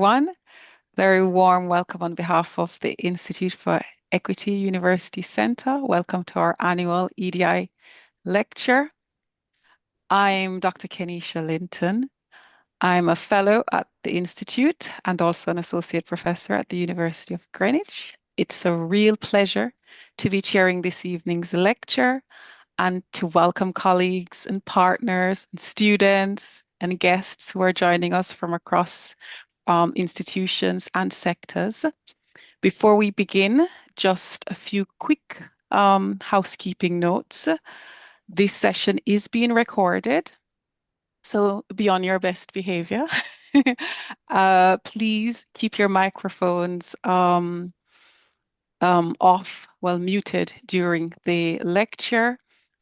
One, very warm welcome on behalf of the Institute for Equity University Centre. Welcome to our annual EDI lecture. I'm Dr. Kenisha Linton. I'm a fellow at the Institute and also an associate professor at the University of Greenwich. It's a real pleasure to be chairing this evening's lecture and to welcome colleagues and partners and students and guests who are joining us from across institutions and sectors. Before we begin, just a few quick housekeeping notes. This session is being recorded, so be on your best behavior. Please keep your microphones off, well, muted during the lecture.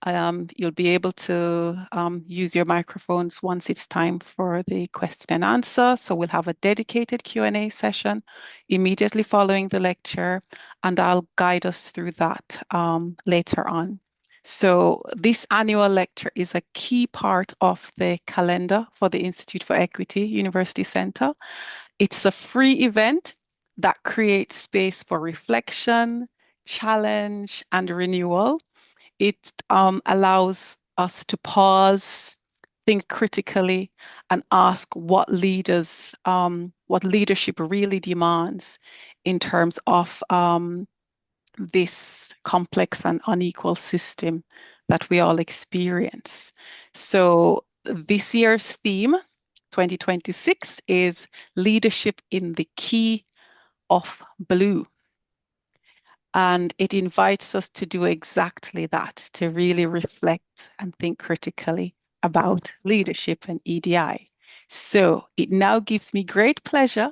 You'll be able to use your microphones once it's time for the question and answer. So we'll have a dedicated Q&A session immediately following the lecture, and I'll guide us through that later on. So this annual lecture is a key part of the calendar for the Institute for Equity University Centre. It's a free event that creates space for reflection, challenge, and renewal. It allows us to pause, think critically, and ask what leadership really demands in terms of this complex and unequal system that we all experience. So this year's theme, 2026, is leadership in the key of blue. And it invites us to do exactly that, to really reflect and think critically about leadership and EDI. So it now gives me great pleasure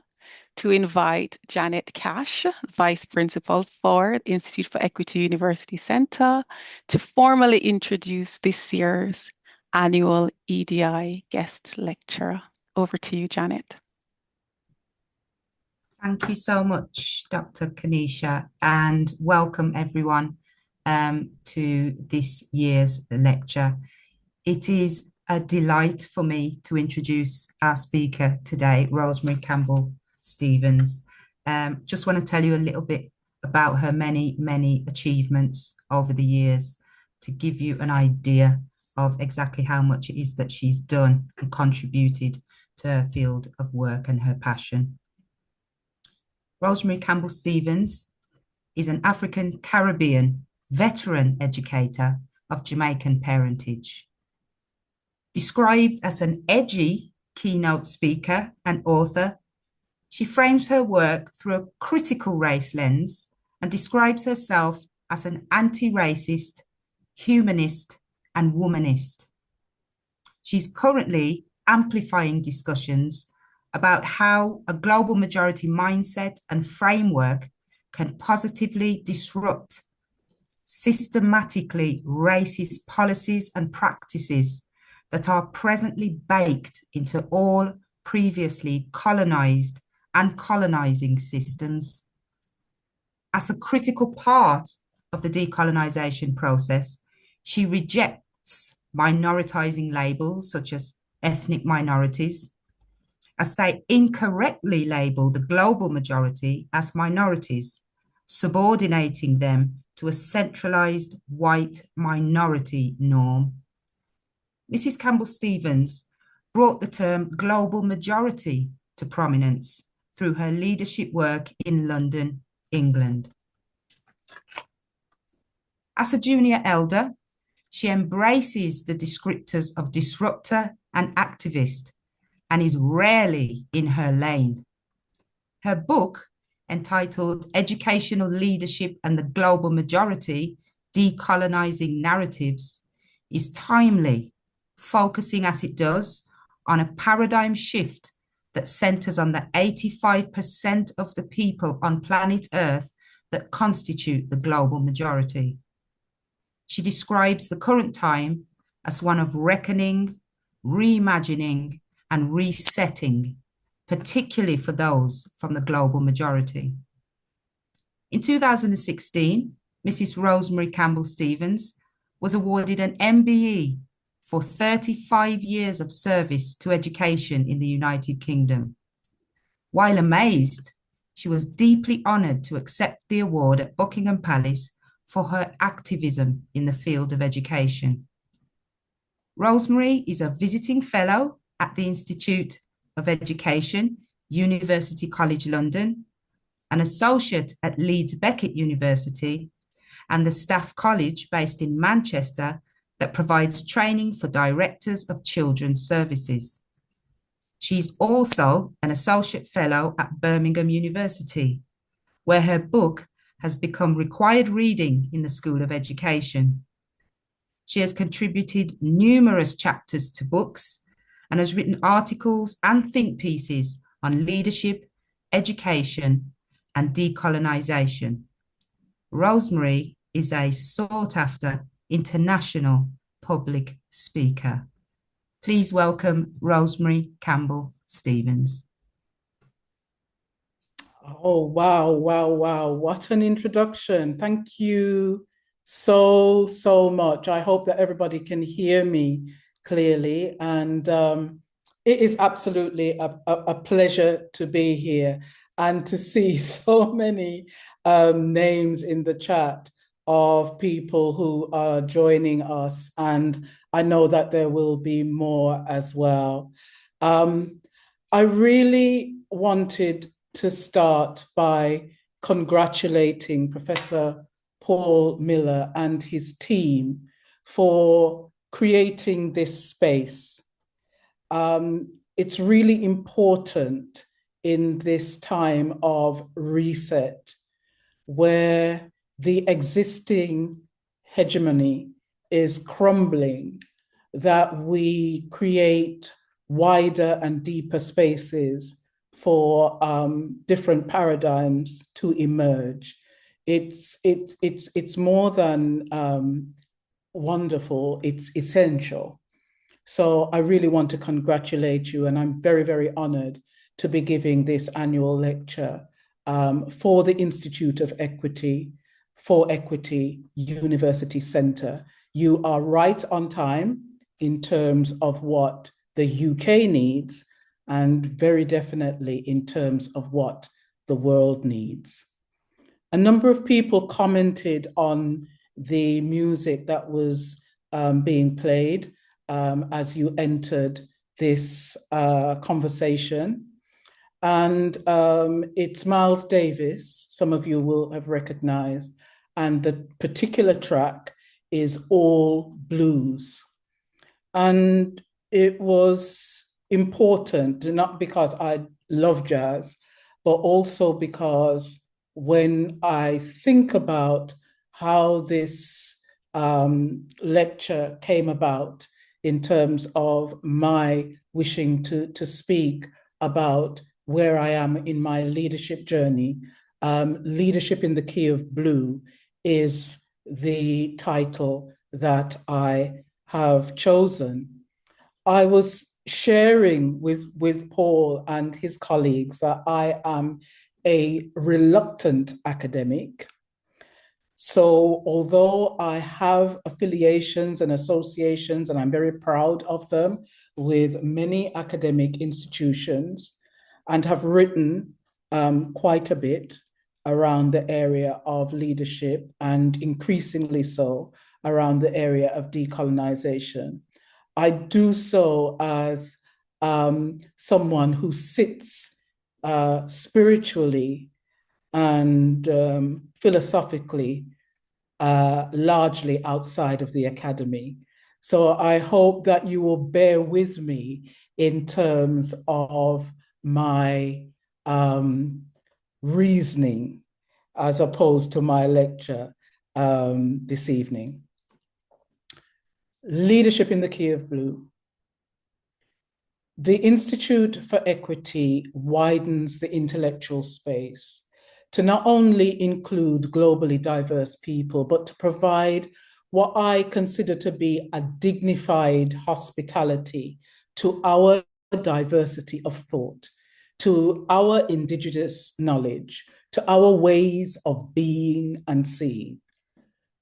to invite Janet Cash, Vice Principal for the Institute for Equity University Centre, to formally introduce this year's annual EDI guest lecturer. Over to you, Janet. Thank you so much, Dr. Kenisha, and welcome everyone to this year's lecture. It is a delight for me to introduce our speaker today, Rosemary Campbell-Stephens. Just want to tell you a little bit about her many achievements over the years to give you an idea of exactly how much it is that she's done and contributed to her field of work and her passion. Rosemary Campbell-Stephens is an African Caribbean veteran educator of Jamaican parentage. Described as an edgy keynote speaker and author, she frames her work through a critical race lens and describes herself as an anti-racist, humanist, and womanist. She's currently amplifying discussions about how a global majority mindset and framework can positively disrupt systematically racist policies and practices that are presently baked into all previously colonized and colonizing systems. As a critical part of the decolonization process, she rejects minoritizing labels such as ethnic minorities, as they incorrectly label the global majority as minorities, subordinating them to a centralized white minority norm. Mrs. Campbell-Stephens brought the term global majority to prominence through her leadership work in London, England. As a junior elder, she embraces the descriptors of disruptor and activist and is rarely in her lane. Her book, entitled Educational Leadership and the Global Majority, Decolonizing Narratives, is timely, focusing as it does on a paradigm shift that centers on the 85% of the people on planet Earth that constitute the global majority. She describes the current time as one of reckoning, reimagining, and resetting, particularly for those from the global majority. In 2016, Mrs. Rosemary Campbell-Stephens was awarded an MBE for 35 years of service to education in the United Kingdom. While amazed, she was deeply honoured to accept the award at Buckingham Palace for her activism in the field of education. Rosemary is a visiting fellow at the Institute of Education, University College London, an associate at Leeds Beckett University, and the Staff College based in Manchester that provides training for directors of children's services. She's also an associate fellow at Birmingham University, where her book has become required reading in the School of Education. She has contributed numerous chapters to books and has written articles and think pieces on leadership, education, and decolonisation. Rosemary is a sought-after international public speaker. Please welcome Rosemary Campbell-Stephens. Oh, wow, wow, wow. What an introduction. Thank you so much. I hope that everybody can hear me clearly. And it is absolutely a pleasure to be here and to see so many names in the chat of people who are joining us. And I know that there will be more as well. I really wanted to start by congratulating Professor Paul Miller and his team for creating this space. It's really important in this time of reset where the existing hegemony is crumbling, that we create wider and deeper spaces for different paradigms to emerge. It's more than wonderful, it's essential. So I really want to congratulate you, and I'm very honored to be giving this annual lecture for the Institute of Equity, for Equity University Centre. You are right on time in terms of what the UK needs, and very definitely in terms of what the world needs. A number of people commented on the music that was being played as you entered this conversation. And it's Miles Davis, some of you will have recognized, and the particular track is All Blues. And it was important, not because I love jazz, but also because when I think about how this lecture came about in terms of my wishing to speak about where I am in my leadership journey, Leadership in the Key of Blue is the title that I have chosen. I was sharing with Paul and his colleagues that I am a reluctant academic. So although I have affiliations and associations, and I'm very proud of them, with many academic institutions, and have written quite a bit around the area of leadership, and increasingly so around the area of decolonization, I do so as someone who sits spiritually and philosophically largely outside of the academy. So I hope that you will bear with me in terms of my reasoning as opposed to my lecture this evening. Leadership in the Key of Blue. The Institute for Equity widens the intellectual space to not only include globally diverse people, but to provide what I consider to be a dignified hospitality to our diversity of thought, to our indigenous knowledge, to our ways of being and seeing.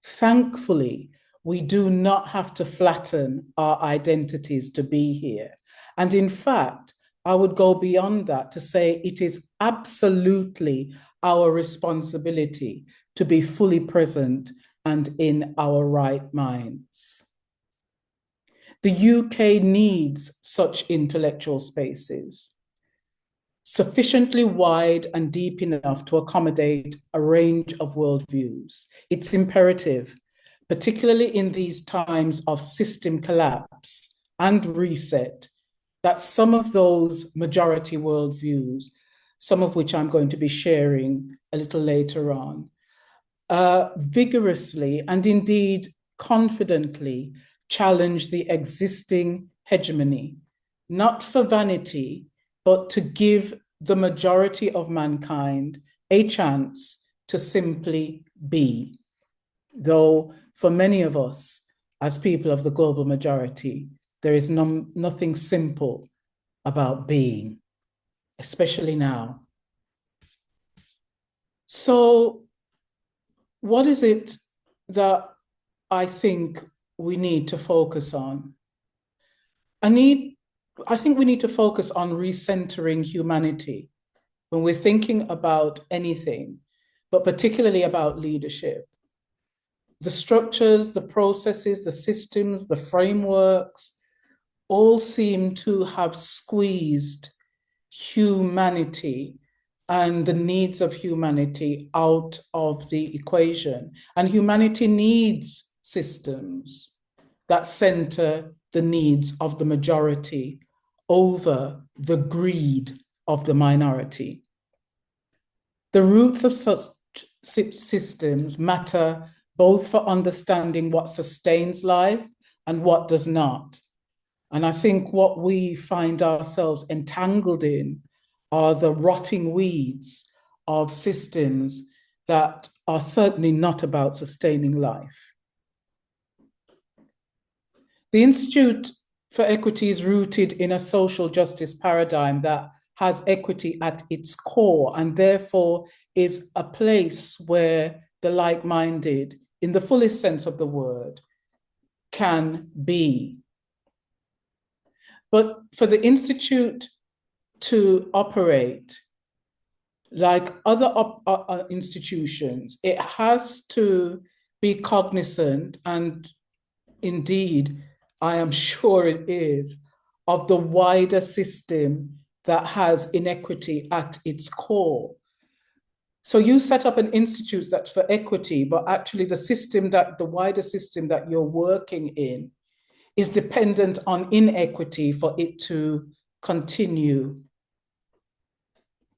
Thankfully, we do not have to flatten our identities to be here. And in fact, I would go beyond that to say it is absolutely our responsibility to be fully present and in our right minds. The UK needs such intellectual spaces, sufficiently wide and deep enough to accommodate a range of worldviews. It's imperative, particularly in these times of system collapse and reset, that some of those majority worldviews, some of which I'm going to be sharing a little later on, vigorously and indeed confidently challenge the existing hegemony, not for vanity, but to give the majority of mankind a chance to simply be. Though for many of us, as people of the global majority, there is nothing simple about being, especially now. So, what is it that I think we need to focus on? I think we need to focus on recentering humanity when we're thinking about anything, but particularly about leadership. The structures, the processes, the systems, the frameworks all seem to have squeezed humanity and the needs of humanity out of the equation. And humanity needs systems that center the needs of the majority over the greed of the minority. The roots of such systems matter both for understanding what sustains life and what does not. And I think what we find ourselves entangled in are the rotting weeds of systems that are certainly not about sustaining life. The Institute for Equity is rooted in a social justice paradigm that has equity at its core and therefore is a place where the like-minded, in the fullest sense of the word, can be. But for the Institute to operate like other institutions, it has to be cognizant, and indeed, I am sure it is, of the wider system that has inequity at its core. So you set up an institute that's for equity, but actually the wider system that you're working in is dependent on inequity for it to continue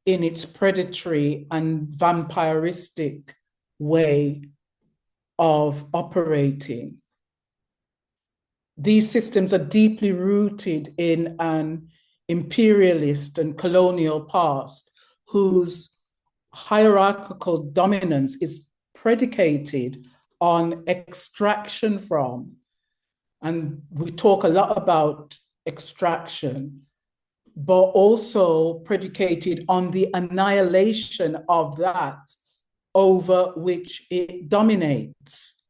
in its predatory and vampiristic way of operating. These systems are deeply rooted in an imperialist and colonial past whose hierarchical dominance is predicated on extraction from, and we talk a lot about extraction, but also predicated on the annihilation of that over which it dominates,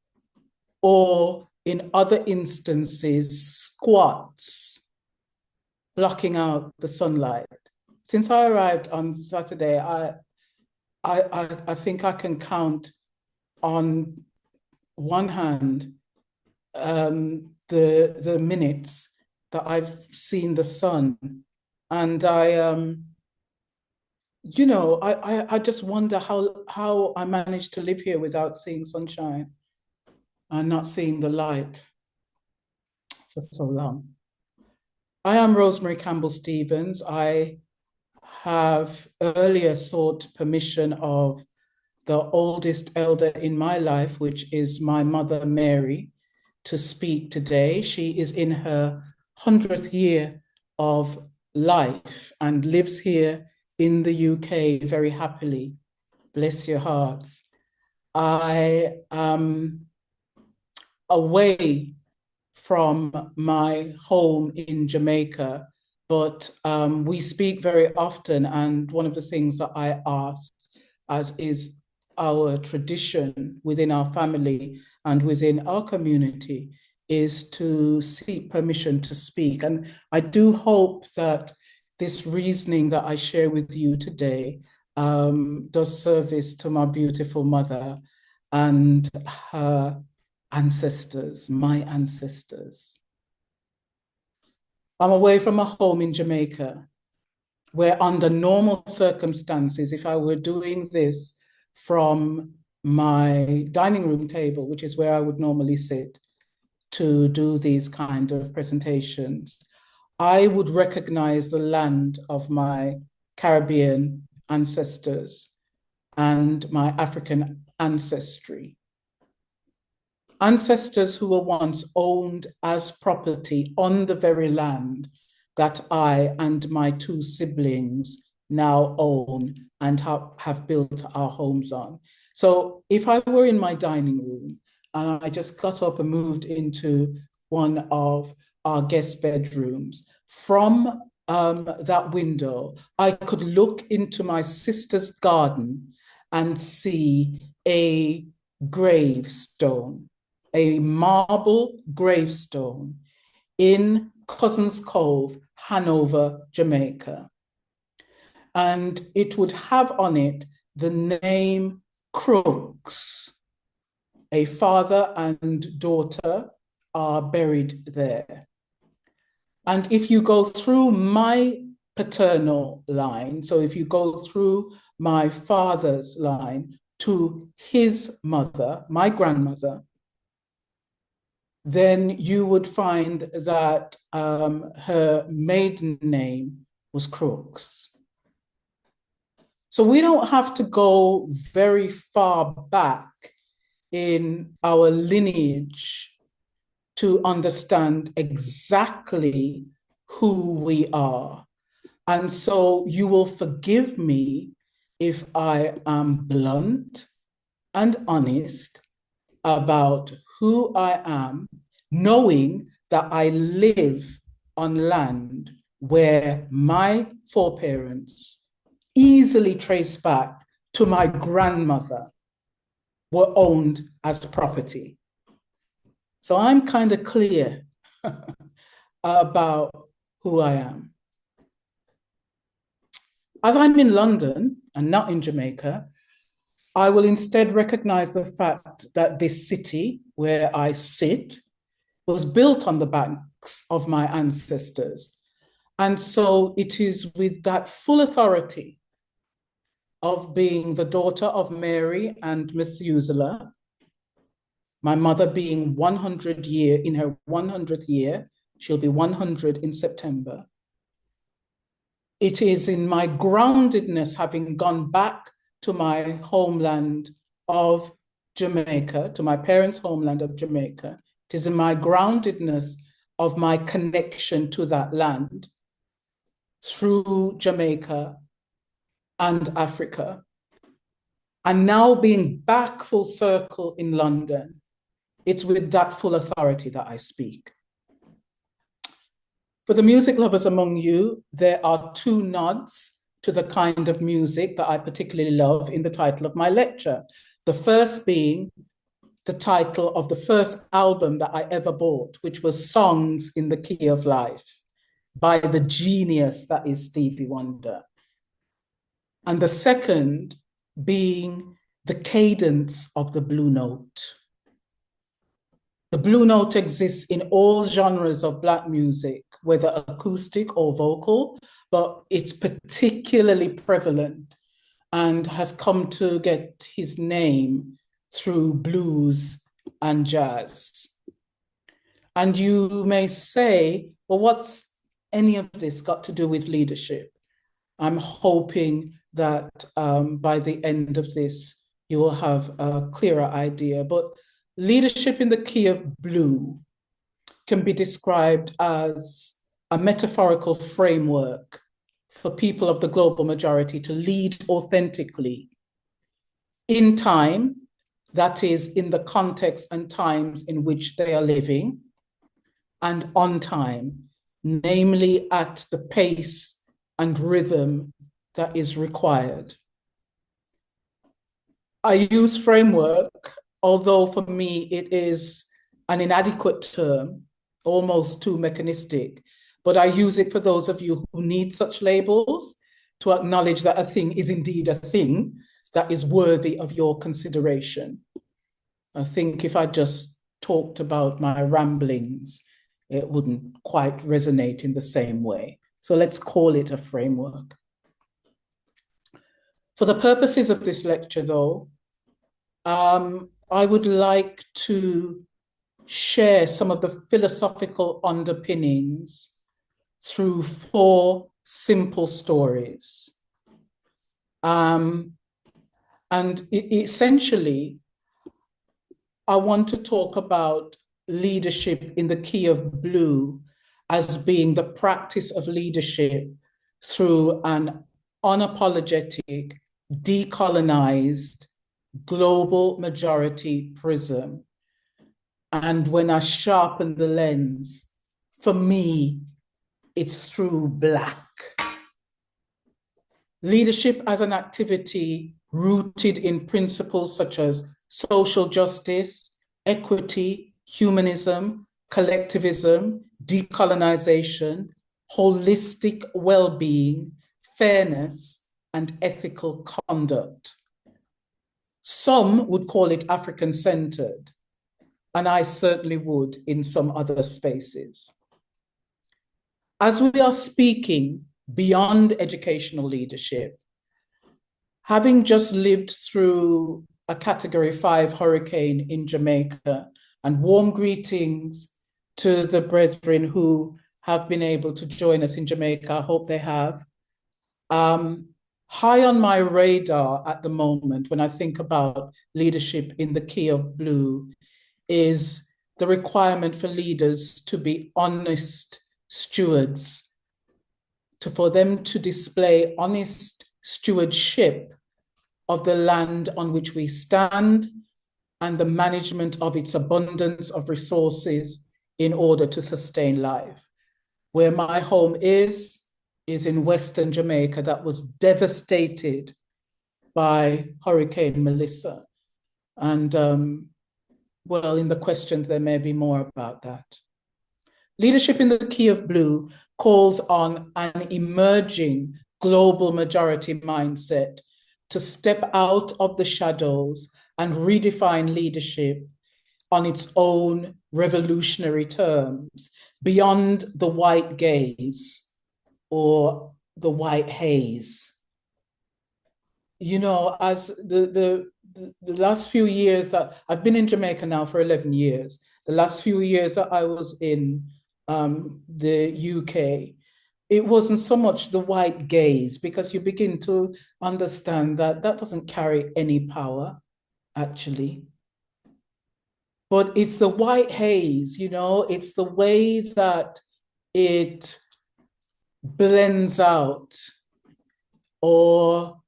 or in other instances, squats, blocking out the sunlight. Since I arrived on Saturday, I think I can count on one hand the minutes that I've seen the sun. And I just wonder how I managed to live here without seeing sunshine and not seeing the light for so long. I am Rosemary Campbell-Stephens. I have earlier sought permission of the oldest elder in my life, which is my mother, Mary, to speak today. She is in her 100th year of life and lives here in the UK very happily. Bless your hearts. I am away from my home in Jamaica, but we speak very often. And one of the things that I ask, as is our tradition within our family and within our community, is to seek permission to speak. And I do hope that this reasoning that I share with you today does service to my beautiful mother and her ancestors, my ancestors. I'm away from a home in Jamaica where under normal circumstances, if I were doing this from my dining room table, which is where I would normally sit to do these kind of presentations, I would recognize the land of my Caribbean ancestors and my African ancestry. Ancestors who were once owned as property on the very land that I and my two siblings now own and have built our homes on. So if I were in my dining room and I just got up and moved into one of our guest bedrooms, from that window, I could look into my sister's garden and see a gravestone, a marble gravestone in Cousins Cove, Hanover, Jamaica. And it would have on it the name Crooks. A father and daughter are buried there. And if you go through my paternal line, so if you go through my father's line to his mother, my grandmother, then you would find that her maiden name was Crooks. So we don't have to go very far back in our lineage to understand exactly who we are. And so you will forgive me if I am blunt and honest about who I am, knowing that I live on land where my foreparents, easily traced back to my grandmother, were owned as property. So I'm kind of clear about who I am. As I'm in London and not in Jamaica, I will instead recognize the fact that this city where I sit was built on the banks of my ancestors. And so it is with that full authority of being the daughter of Mary and Methuselah, my mother being 100 year, in her 100th year, she'll be 100 in September. It is in my groundedness, having gone back to my homeland of Jamaica, to my parents' homeland of Jamaica. It is in my groundedness of my connection to that land through Jamaica and Africa. And now being back full circle in London, it's with that full authority that I speak. For the music lovers among you, there are two nods to the kind of music that I particularly love in the title of my lecture. The first being the title of the first album that I ever bought, which was Songs in the Key of Life by the genius that is Stevie Wonder. And the second being the cadence of the Blue Note. The Blue Note exists in all genres of Black music, whether acoustic or vocal, but it's particularly prevalent and has come to get his name through blues and jazz. And you may say, well, what's any of this got to do with leadership? I'm hoping that by the end of this, you will have a clearer idea. But leadership in the key of blue can be described as a metaphorical framework for people of the global majority to lead authentically in time, that is, in the context and times in which they are living, and on time, namely at the pace and rhythm that is required. I use framework, although for me it is an inadequate term, almost too mechanistic, but I use it for those of you who need such labels to acknowledge that a thing is indeed a thing that is worthy of your consideration. I think if I just talked about my ramblings, it wouldn't quite resonate in the same way. So let's call it a framework. For the purposes of this lecture, though, I would like to share some of the philosophical underpinnings through 4 simple stories. And essentially, I want to talk about leadership in the key of blue as being the practice of leadership through an unapologetic, decolonized, global majority prism. And when I sharpen the lens, for me, it's through Black. Leadership as an activity rooted in principles such as social justice, equity, humanism, collectivism, decolonization, holistic well-being, fairness, and ethical conduct. Some would call it African-centered, and I certainly would in some other spaces. As we are speaking beyond educational leadership, having just lived through a Category 5 hurricane in Jamaica, and warm greetings to the brethren who have been able to join us in Jamaica, I hope they have. High on my radar at the moment when I think about leadership in the key of blue is the requirement for leaders to be honest stewards, for them to display honest stewardship of the land on which we stand and the management of its abundance of resources in order to sustain life. Where my home is in Western Jamaica that was devastated by Hurricane Melissa. And well, in the questions, there may be more about that. Leadership in the key of blue calls on an emerging global majority mindset to step out of the shadows and redefine leadership on its own revolutionary terms, beyond the white gaze or the white haze. You know, as the last few years that I've been in Jamaica now for 11 years, the last few years that I was in the UK, it wasn't so much the white gaze, because you begin to understand that that doesn't carry any power, actually. But it's the white haze, you know, it's the way that it blends out or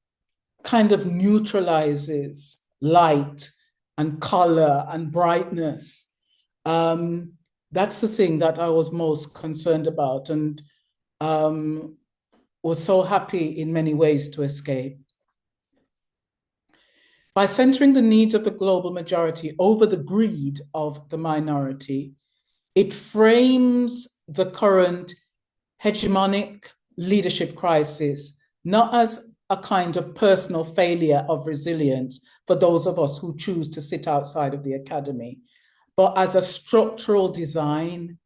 kind of neutralizes light and color and brightness. That's the thing that I was most concerned about, and was so happy in many ways to escape. By centering the needs of the global majority over the greed of the minority, it frames the current hegemonic leadership crisis not as a kind of personal failure of resilience for those of us who choose to sit outside of the academy, but as a structural design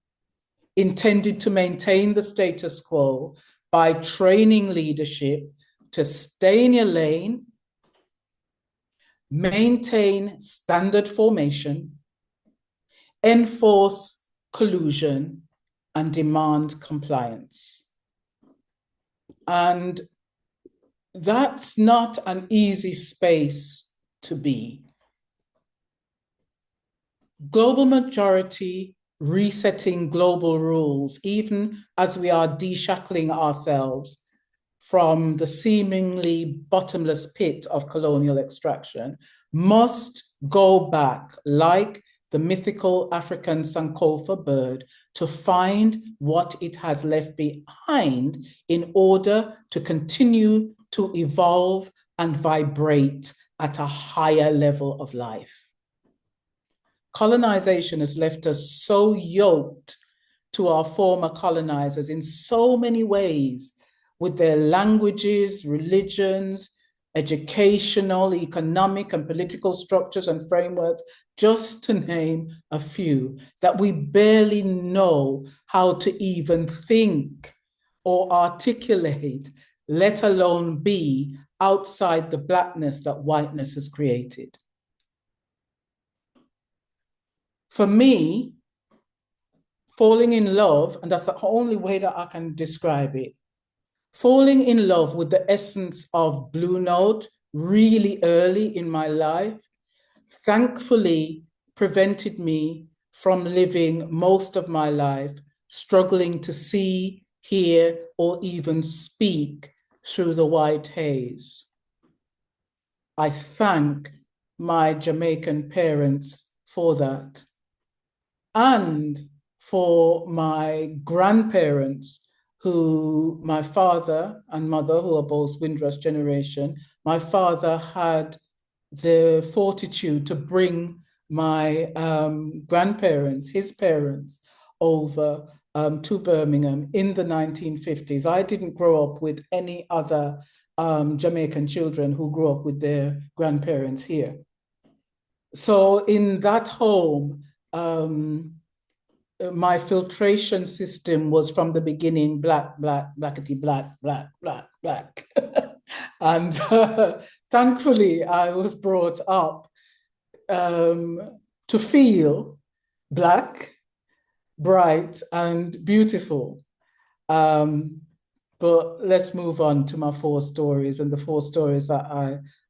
intended to maintain the status quo by training leadership to stay in your lane, maintain standard formation, enforce collusion, and demand compliance. And that's not an easy space to be. Global majority resetting global rules, even as we are deshackling ourselves from the seemingly bottomless pit of colonial extraction, must go back, like the mythical African Sankofa bird, to find what it has left behind in order to continue to evolve and vibrate at a higher level of life. Colonization has left us so yoked to our former colonizers in so many ways, with their languages, religions, educational, economic, and political structures and frameworks, just to name a few, that we barely know how to even think or articulate, let alone be outside the Blackness that whiteness has created. For me, falling in love, and that's the only way that I can describe it, falling in love with the essence of Blue Note really early in my life, thankfully prevented me from living most of my life struggling to see, hear, or even speak through the white haze. I thank my Jamaican parents for that. And for my grandparents, who my father and mother, who are both Windrush generation, my father had the fortitude to bring my grandparents, his parents, over to Birmingham in the 1950s. I didn't grow up with any other Jamaican children who grew up with their grandparents here. So in that home, my filtration system was from the beginning black, black, blackety, black, black, black, black. And thankfully, I was brought up to feel black, bright, and beautiful. But let's move on to my 4 stories, and the 4 stories that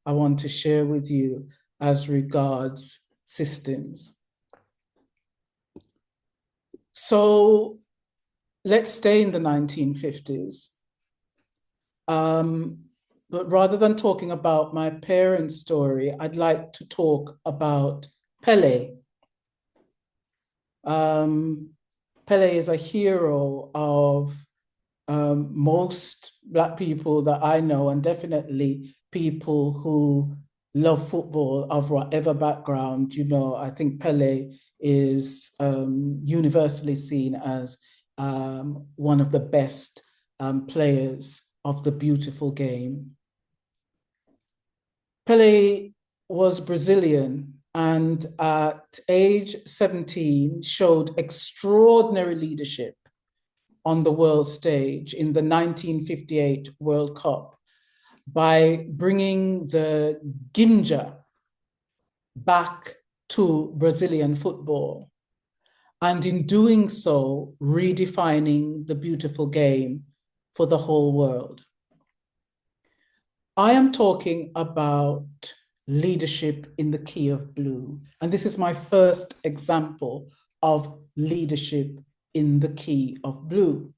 I want to share with you as regards systems. So let's stay in the 1950s. But rather than talking about my parents' story, I'd like to talk about Pele. Pele is a hero of most Black people that I know, and definitely people who love football of whatever background. You know, I think Pele is universally seen as one of the best players of the beautiful game. Pele was Brazilian, and at age 17 showed extraordinary leadership on the world stage in the 1958 World Cup by bringing the ginger back to Brazilian football, and in doing so, redefining the beautiful game for the whole world. I am talking about leadership in the key of blue, and this is my first example of leadership in the key of blue.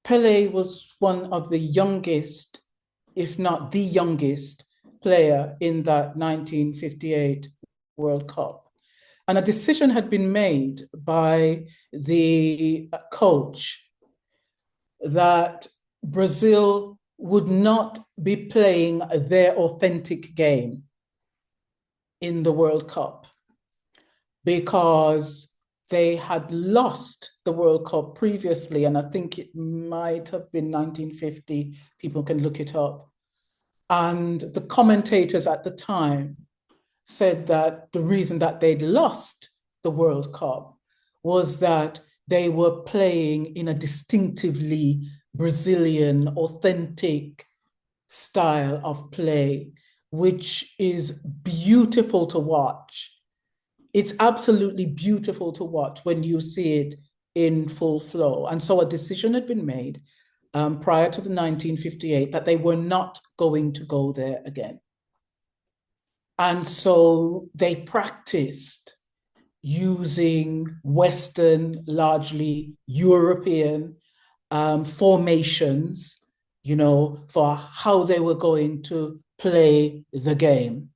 Pele was one of the youngest, if not the youngest, player in that 1958 World Cup. And a decision had been made by the coach that Brazil would not be playing their authentic game in the World Cup because they had lost the World Cup previously, and I think it might have been 1950, people can look it up. And the commentators at the time said that the reason that they'd lost the World Cup was that they were playing in a distinctively Brazilian, authentic style of play, which is beautiful to watch. It's absolutely beautiful to watch when you see it in full flow. And so a decision had been made prior to the 1958 that they were not going to go there again. And so they practiced using Western, largely European formations, you know, for how they were going to play the game.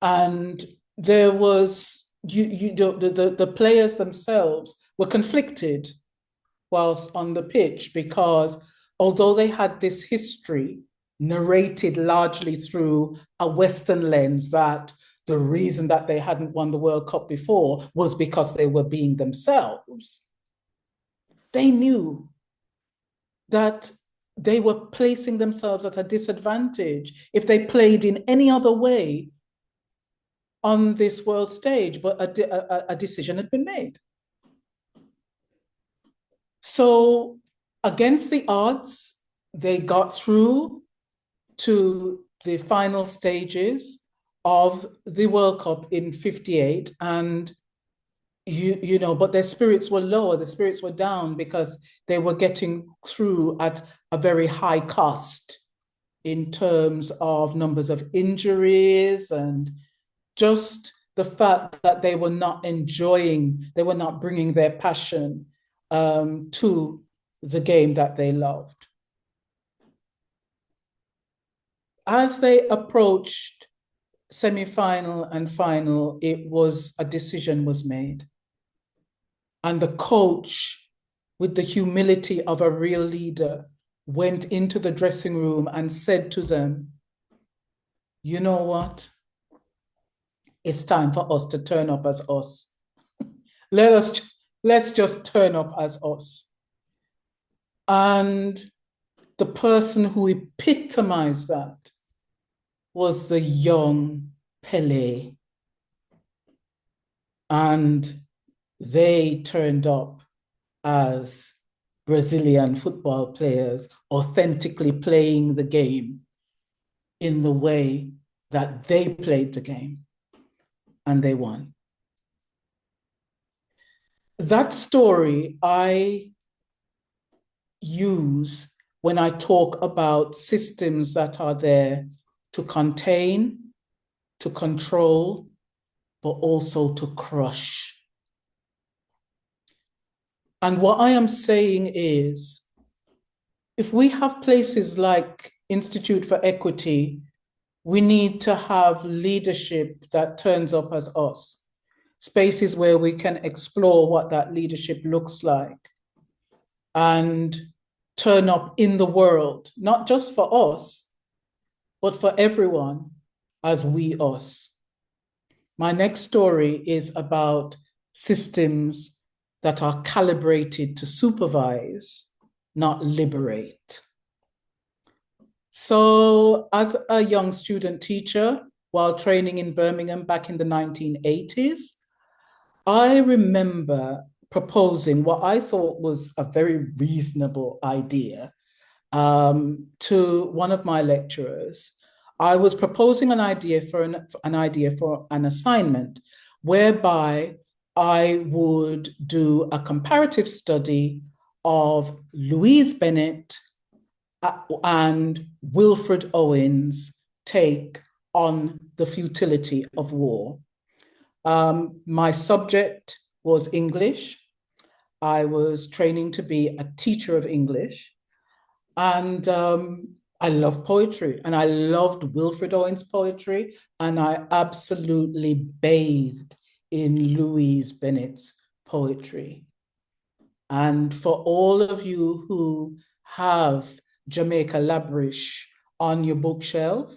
And there was, the players themselves were conflicted whilst on the pitch, because although they had this history narrated largely through a Western lens that the reason that they hadn't won the World Cup before was because they were being themselves. They knew that they were placing themselves at a disadvantage if they played in any other way on this world stage, but a decision had been made. So against the odds, they got through to the final stages of the World Cup in 58, and you know, but their spirits were lower, the spirits were down because they were getting through at a very high cost in terms of numbers of injuries and just the fact that they were not enjoying, they were not bringing their passion to the game that they loved. As they approached semi-final and final, a decision was made. And the coach, with the humility of a real leader, went into the dressing room and said to them, you know what? It's time for us to turn up as us. Let's just turn up as us. And the person who epitomized that was the young Pelé. And they turned up as Brazilian football players, authentically playing the game in the way that they played the game, and they won. That story I use when I talk about systems that are there to contain, to control, but also to crush. And what I am saying is, if we have places like Institute for Equity, we need to have leadership that turns up as us, spaces where we can explore what that leadership looks like and turn up in the world, not just for us, but for everyone as we us. My next story is about systems that are calibrated to supervise, not liberate. So as a young student teacher, while training in Birmingham back in the 1980s, I remember proposing what I thought was a very reasonable idea to one of my lecturers. I was proposing an idea for an assignment whereby I would do a comparative study of Louise Bennett and Wilfred Owen's take on the futility of war. My subject was English. I was training to be a teacher of English. And I love poetry, and I loved Wilfred Owen's poetry, and I absolutely bathed in Louise Bennett's poetry. And for all of you who have Jamaica Labrish on your bookshelf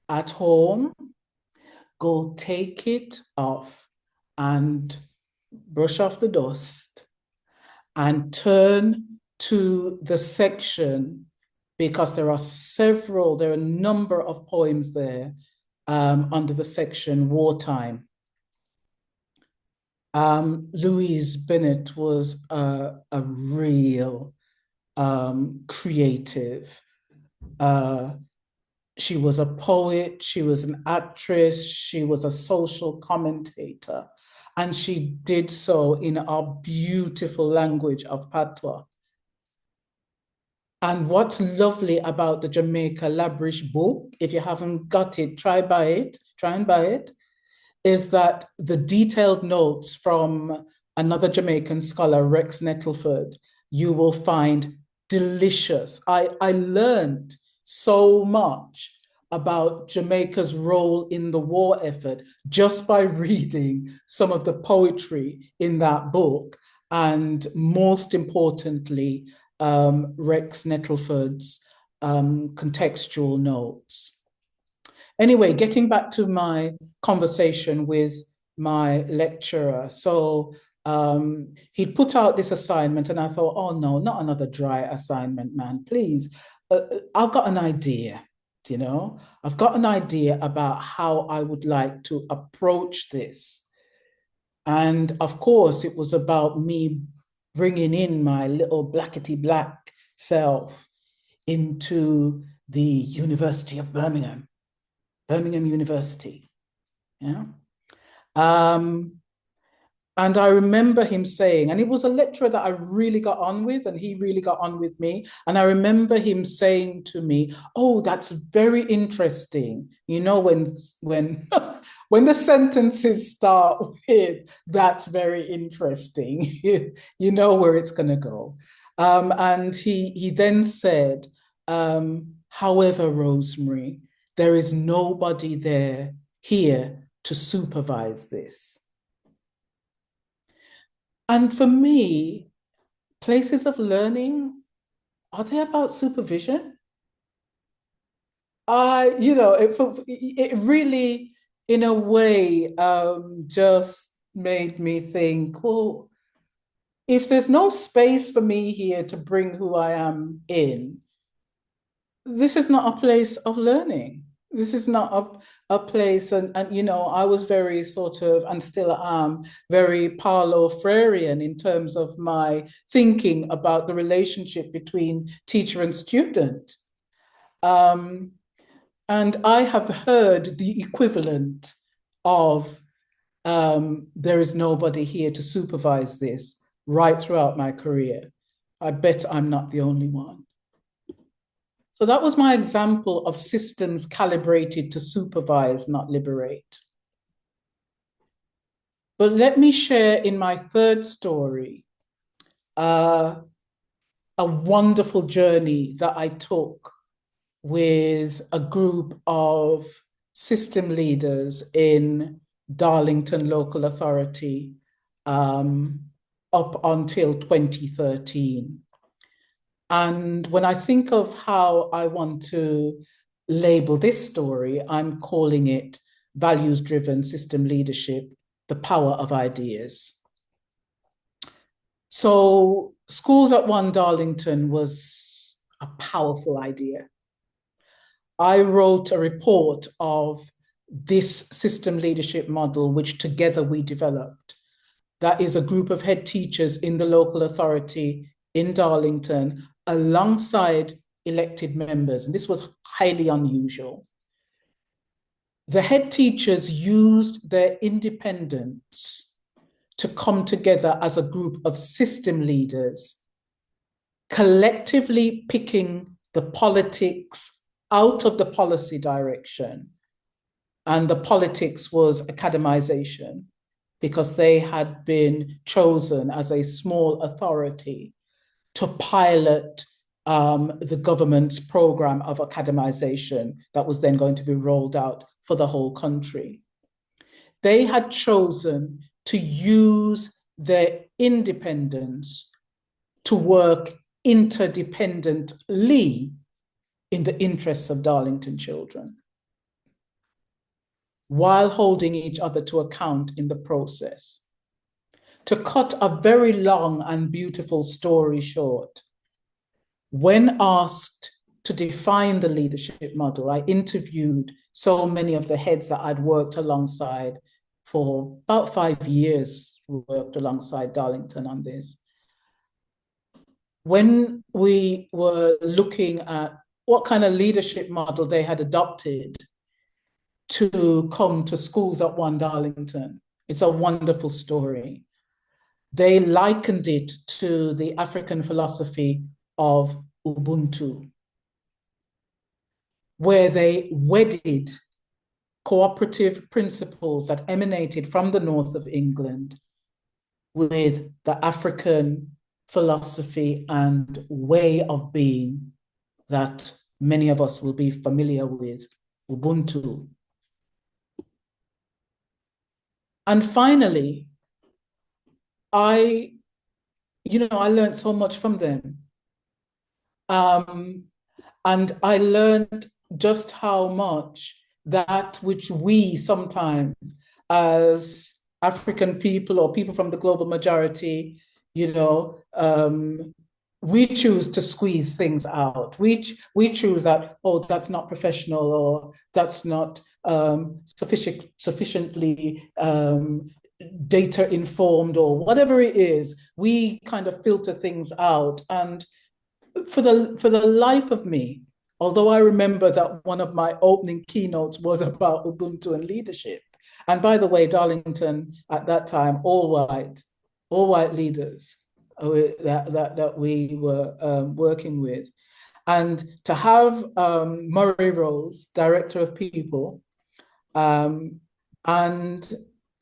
at home, go take it off and brush off the dust and turn to the section, because there are a number of poems there under the section Wartime. Louise Bennett was a real creative. She was a poet, she was an actress, she was a social commentator, and she did so in our beautiful language of patois. And what's lovely about the Jamaica Labrish book, if you haven't got it, try and buy it, is that the detailed notes from another Jamaican scholar, Rex Nettleford, you will find delicious. I learned so much about Jamaica's role in the war effort just by reading some of the poetry in that book, and most importantly, Rex Nettleford's contextual notes. Anyway, getting back to my conversation with my lecturer. So he'd put out this assignment, and I thought, oh no, not another dry assignment, man, please. I've got an idea, I've got an idea about how I would like to approach this. And of course, it was about me bringing in my little blackety black self into the University of Birmingham, Birmingham University. Yeah. And I remember him saying, and it was a lecturer that I really got on with, and he really got on with me. And I remember him saying to me, "Oh, that's very interesting." When when the sentences start with "that's very interesting," you know where it's going to go. And he then said, "However, Rosemary, there is nobody there here to supervise this." And for me, places of learning, are they about supervision? It really, in a way, just made me think, well, if there's no space for me here to bring who I am in, this is not a place of learning. This is not a place, and I was very sort of, and still am, very Paulo Freirean in terms of my thinking about the relationship between teacher and student. And I have heard the equivalent of there is nobody here to supervise this right throughout my career. I bet I'm not the only one. So that was my example of systems calibrated to supervise, not liberate. But let me share in my third story a wonderful journey that I took with a group of system leaders in Darlington Local Authority up until 2013. And when I think of how I want to label this story, I'm calling it values-driven system leadership, the power of ideas. So Schools at One Darlington was a powerful idea. I wrote a report of this system leadership model, which together we developed. That is a group of head teachers in the local authority in Darlington alongside elected members. And this was highly unusual. The head teachers used their independence to come together as a group of system leaders, collectively picking the politics out of the policy direction. And the politics was academization, because they had been chosen as a small authority to pilot the government's program of academization that was then going to be rolled out for the whole country. They had chosen to use their independence to work interdependently in the interests of Darlington children, while holding each other to account in the process. To cut a very long and beautiful story short, when asked to define the leadership model, I interviewed so many of the heads that I'd worked alongside for about 5 years, worked alongside Darlington on this. When we were looking at what kind of leadership model they had adopted to come to Schools at One Darlington, it's a wonderful story. They likened it to the African philosophy of Ubuntu, where they wedded cooperative principles that emanated from the north of England with the African philosophy and way of being that many of us will be familiar with, Ubuntu. And finally, I learned so much from them. And I learned just how much that which we sometimes, as African people or people from the global majority, you know, we choose to squeeze things out. We choose that, oh, that's not professional, or that's not sufficiently data informed, or whatever it is. We kind of filter things out. And for the life of me, although I remember that one of my opening keynotes was about Ubuntu and leadership. And by the way, Darlington at that time, all white leaders that we were working with. And to have Murray Rose, Director of People, and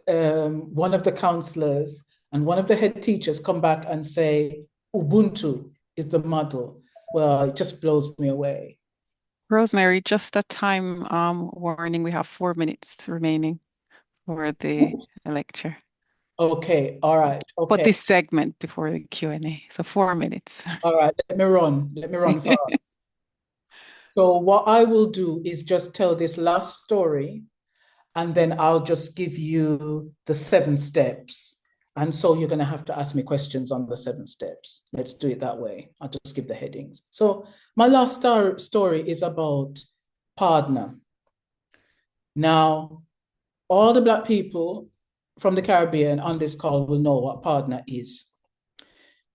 one of the counselors and one of the head teachers come back and say, Ubuntu is the model. Well, it just blows me away. Rosemary, just a time warning. We have 4 minutes remaining for the lecture. Okay, all right. Okay. But this segment before the Q&A. So 4 minutes. All right, let me run fast. So what I will do is just tell this last story, and then I'll just give you the 7 steps. And so you're going to have to ask me questions on the 7 steps. Let's do it that way. I'll just give the headings. So my last story is about partner. Now, all the Black people from the Caribbean on this call will know what partner is.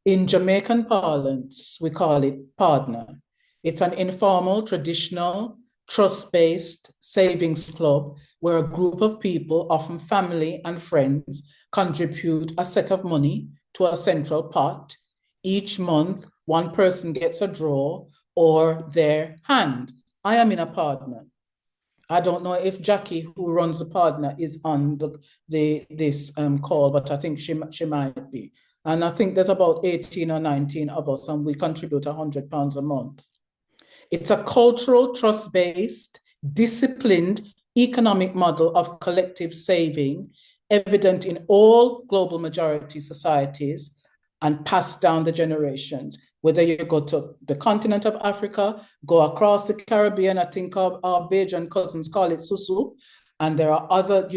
In Jamaican parlance, we call it partner. It's an informal, traditional, trust-based savings club where a group of people, often family and friends, contribute a set of money to a central pot. Each month, one person gets a draw or their hand. I am in a partner. I don't know if Jackie, who runs the partner, is on this call, but I think she might be. And I think there's about 18 or 19 of us, and we contribute £100 a month. It's a cultural, trust-based, disciplined economic model of collective saving, evident in all global majority societies and passed down the generations. Whether you go to the continent of Africa, go across the Caribbean, I think our Bajan cousins call it susu, and there are other,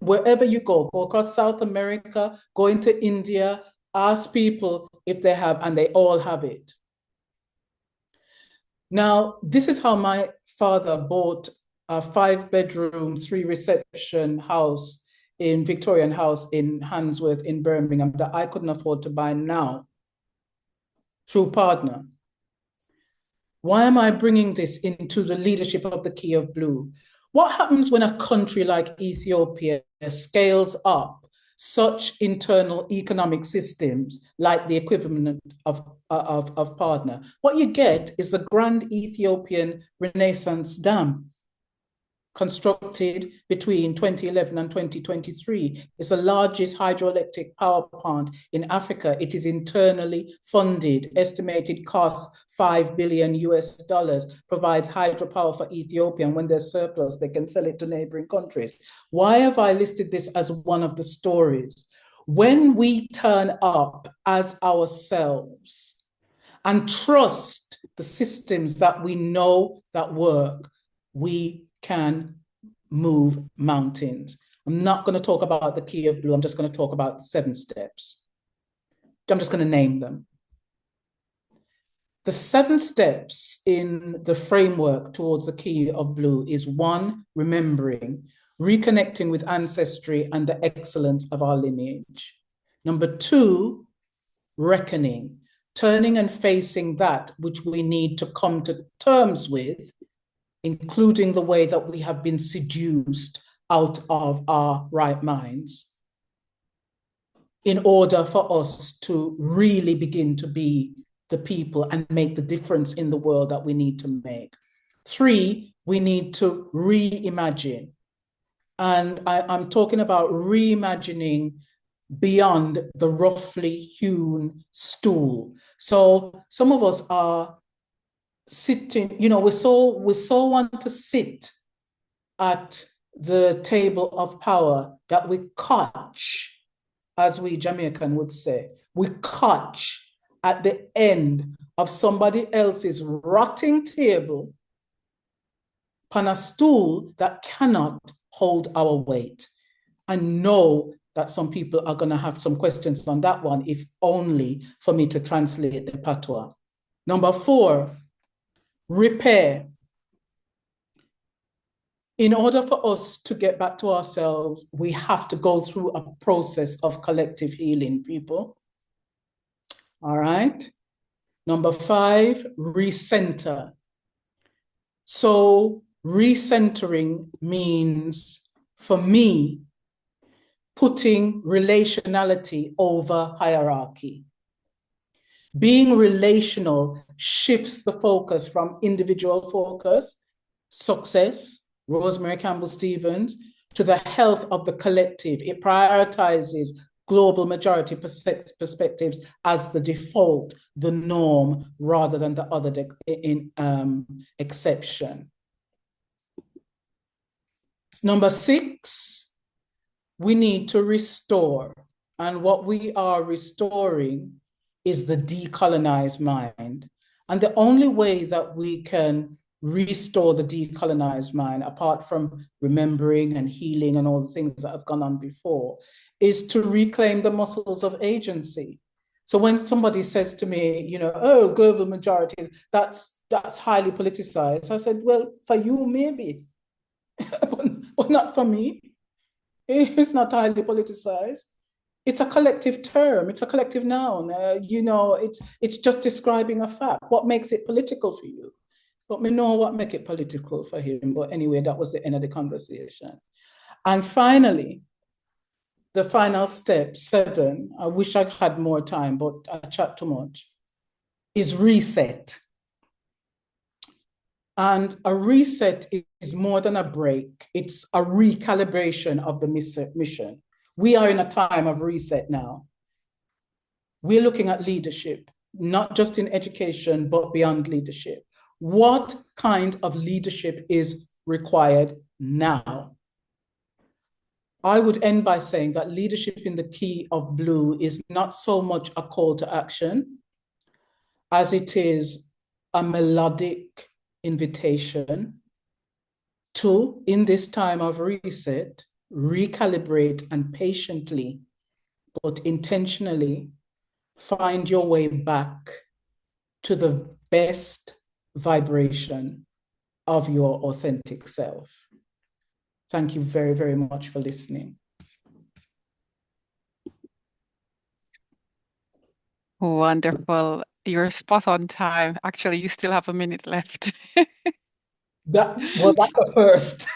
wherever you go across South America, go into India, ask people if they have, and they all have it. Now, this is how my father bought a 5-bedroom, 3-reception house in Victorian House in Handsworth in Birmingham that I couldn't afford to buy now, through partner. Why am I bringing this into the leadership of the Key of Blue? What happens when a country like Ethiopia scales up such internal economic systems like the equivalent of partner? What you get is the Grand Ethiopian Renaissance Dam, constructed between 2011 and 2023. It's the largest hydroelectric power plant in Africa. It is internally funded, estimated cost $5 billion US, provides hydropower for Ethiopia, and when there's surplus, they can sell it to neighboring countries. Why have I listed this as one of the stories? When we turn up as ourselves and trust the systems that we know that work, we can move mountains. I'm not going to talk about the Key of Blue. I'm just going to talk about 7 steps. I'm just going to name them. The 7 steps in the framework towards the Key of Blue is 1, remembering, reconnecting with ancestry and the excellence of our lineage. Number 2, reckoning, turning and facing that which we need to come to terms with, including the way that we have been seduced out of our right minds, in order for us to really begin to be the people and make the difference in the world that we need to make. 3, we need to reimagine. And I'm talking about reimagining beyond the roughly hewn stool. So some of us are sitting, we so want to sit at the table of power that we catch, as we Jamaican would say, we catch at the end of somebody else's rotting table upon a stool that cannot hold our weight. I know that some people are going to have some questions on that one, if only for me to translate the patois. Number 4, repair. In order for us to get back to ourselves, we have to go through a process of collective healing, people. All right. Number 5, recenter. So recentering means, for me, putting relationality over hierarchy. Being relational shifts the focus from individual focus, success, Rosemary Campbell-Stephens, to the health of the collective. It prioritizes global majority perspectives as the default, the norm, rather than the other exception. Number 6, we need to restore. And what we are restoring is the decolonized mind. And the only way that we can restore the decolonized mind, apart from remembering and healing and all the things that have gone on before, is to reclaim the muscles of agency. So when somebody says to me, you know, oh, global majority, that's highly politicized. I said, well, for you, maybe, but not for me. It's not highly politicized. It's a collective term. It's a collective noun. You know, it's just describing a fact. What makes it political for you? Let me know what make it political for him. But anyway, that was the end of the conversation. And finally, the final step, 7, I wish I had more time, but I chat too much, is reset. And a reset is more than a break. It's a recalibration of the mission. We are in a time of reset now. We're looking at leadership, not just in education, but beyond leadership. What kind of leadership is required now? I would end by saying that leadership in the key of blue is not so much a call to action as it is a melodic invitation to, in this time of reset, recalibrate and patiently, but intentionally, find your way back to the best vibration of your authentic self. Thank you very, very much for listening. Wonderful. You're spot on time. Actually, you still have a minute left. Well, that's a first.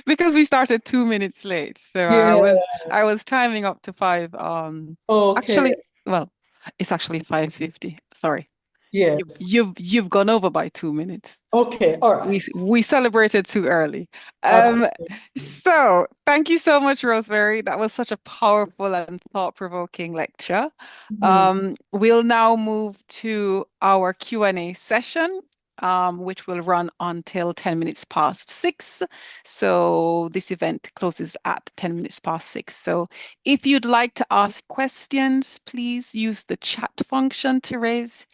Because we started 2 minutes late. So Yeah. I was timing up to 5. Okay. Actually, well, it's actually 5:50. Sorry. Yes. You've gone over by 2 minutes. Okay, all right. We celebrated too early. So thank you so much, Rosemary. That was such a powerful and thought-provoking lecture. We'll now move to our Q&A session, which will run until 10 minutes past 6. So this event closes at 10 minutes past 6. So if you'd like to ask questions, please use the chat function to raise.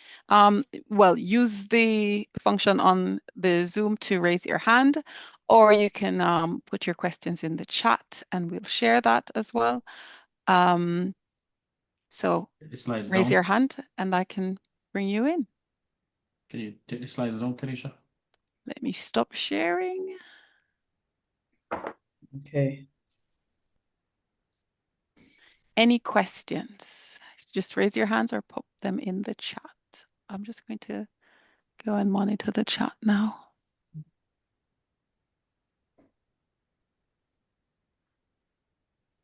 Use the function on the Zoom to raise your hand, or you can put your questions in the chat and we'll share that as well. So raise your hand and I can bring you in. Can you take the slides down, Kanisha? Let me stop sharing. Okay. Any questions? Just raise your hands or pop them in the chat. I'm just going to go and monitor the chat now.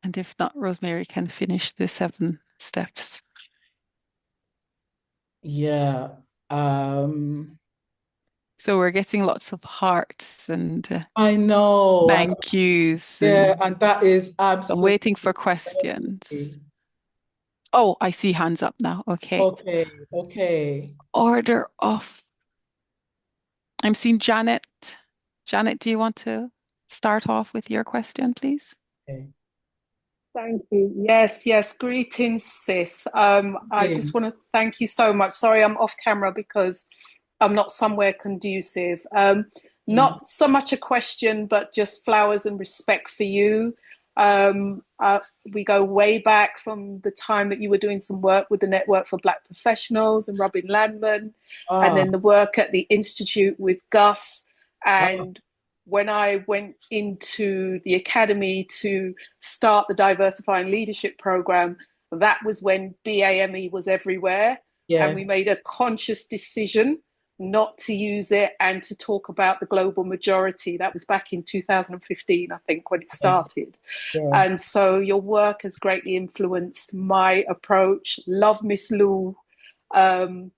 And if not, Rosemary can finish the 7 steps. Yeah. So we're getting lots of hearts and I know. Thank yous. Yeah, and that is absolutely. I'm waiting for questions. Oh, I see hands up now. Okay. Okay. Order of. I'm seeing Janet. Janet, do you want to start off with your question, please? Okay. Thank you. Yes. Greetings, sis. I just want to thank you so much. Sorry, I'm off camera because I'm not somewhere conducive. Mm. Not so much a question, but just flowers and respect for you. We go way back from the time that you were doing some work with the Network for Black Professionals and Robin Landman, and Ah, then the work at the Institute with Gus. ah, And when I went into the academy to start the Diversifying Leadership Program, that was when BAME was everywhere. And we yes, made a conscious decision not to use it and to talk about the global majority. That was back in 2015, I think, when it yeah, started. yeah. And so your work has greatly influenced my approach. Love Miss Lou. Mr.